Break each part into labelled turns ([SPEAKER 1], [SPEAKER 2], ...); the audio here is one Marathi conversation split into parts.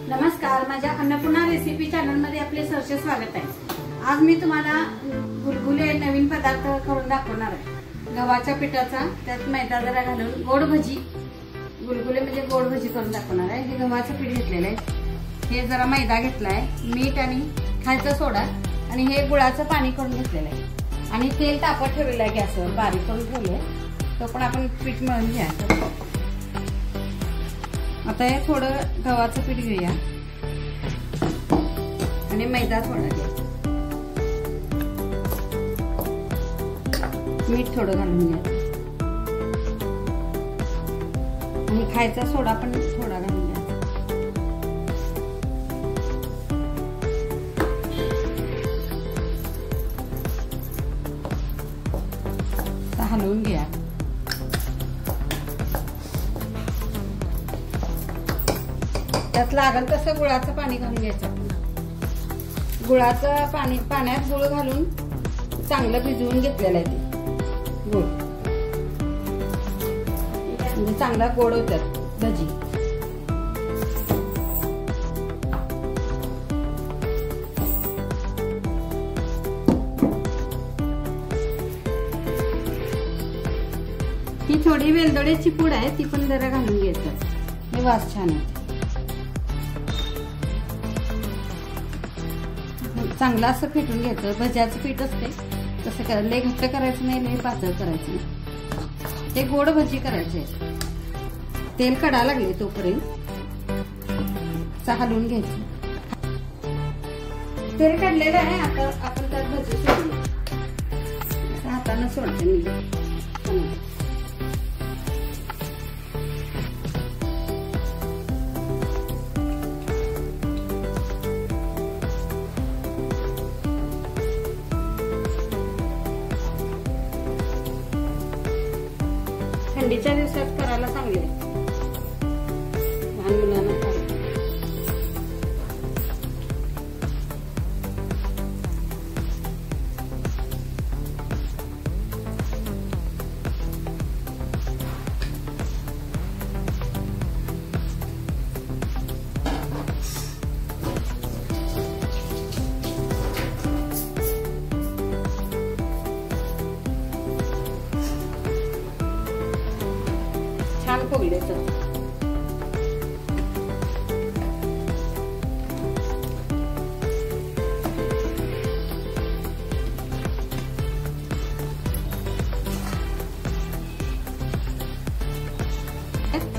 [SPEAKER 1] नमस्कार, माझ्या अन्नपूर्णा रेसिपी चॅनल मध्ये आपले सहर्ष स्वागत आहे। आज मी तुम्हाला गुलगुले नवीन पदार्थ करून दाखवणार आहे। गव्हाच्या पिठाचा त्यात मैदा जरा घालून गोड भजी, गुलगुले म्हणजे गोड भजी करून दाखवणार आहे। हे गव्हाचं पीठ घेतलेलं आहे, हे जरा मैदा घेतलाय, मीठ आणि खायचा सोडा आणि हे गुळाचं पाणी करून घेतलेलं आहे आणि तेल तापत ठेवलेलं आहे गॅसवर, बारीक करून ठेवलंय। तो पण आपण पीठ मळून घ्या। आता हे थोडं गव्हाचं पीठ घेऊया आणि मैदा थोडा घ्या, मीठ थोडं घालून घ्या आणि खायचा सोडा पण थोडा घालून घ्या। हलवून घ्या। त्यात लागल तसं गुळाचं पाणी घालून घ्यायचं। गुळाचं पाणी, पाण्यात गुळ घालून चांगलं भिजवून घेतलेलं आहे ते गुळ, म्हणजे चांगला गोड होतात भजी। ही थोडी वेलदोड्याची पूड आहे, ती पण जरा घालून घ्यायचं, हे वास छान आहे। चांगलं असं फेटून घ्यायचं, भज्याचं पीठ असते तसं करायचं, लय घट्ट करायचं नाही, लय पातळ करायचं नाही। ते गोड भजी करायचे। तेल कडा लागले तोपर्यंत हलवून घ्यायचं। तेल काढलेलं आहे, आता आपण त्यात भजी सोडू, हाताने सोडते मी। थंडीच्या दिवसात करायला चांगले, लहान मुलांना छान फुगले तर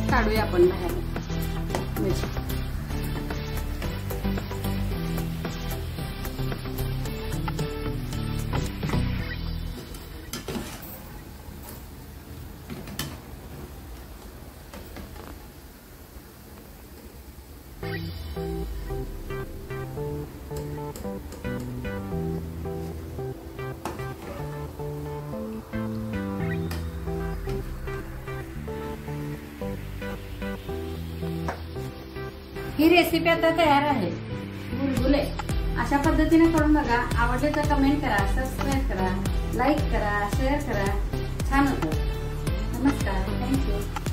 [SPEAKER 1] काढूया आपण बाहेर। ही रेसिपी आता तयार आहे, गुलगुले। अशा पद्धतीने करून बघा, आवडले तर कमेंट करा, सबस्क्राईब करा, लाईक करा, शेअर करा, छान होतं। नमस्कार, थँक्यू।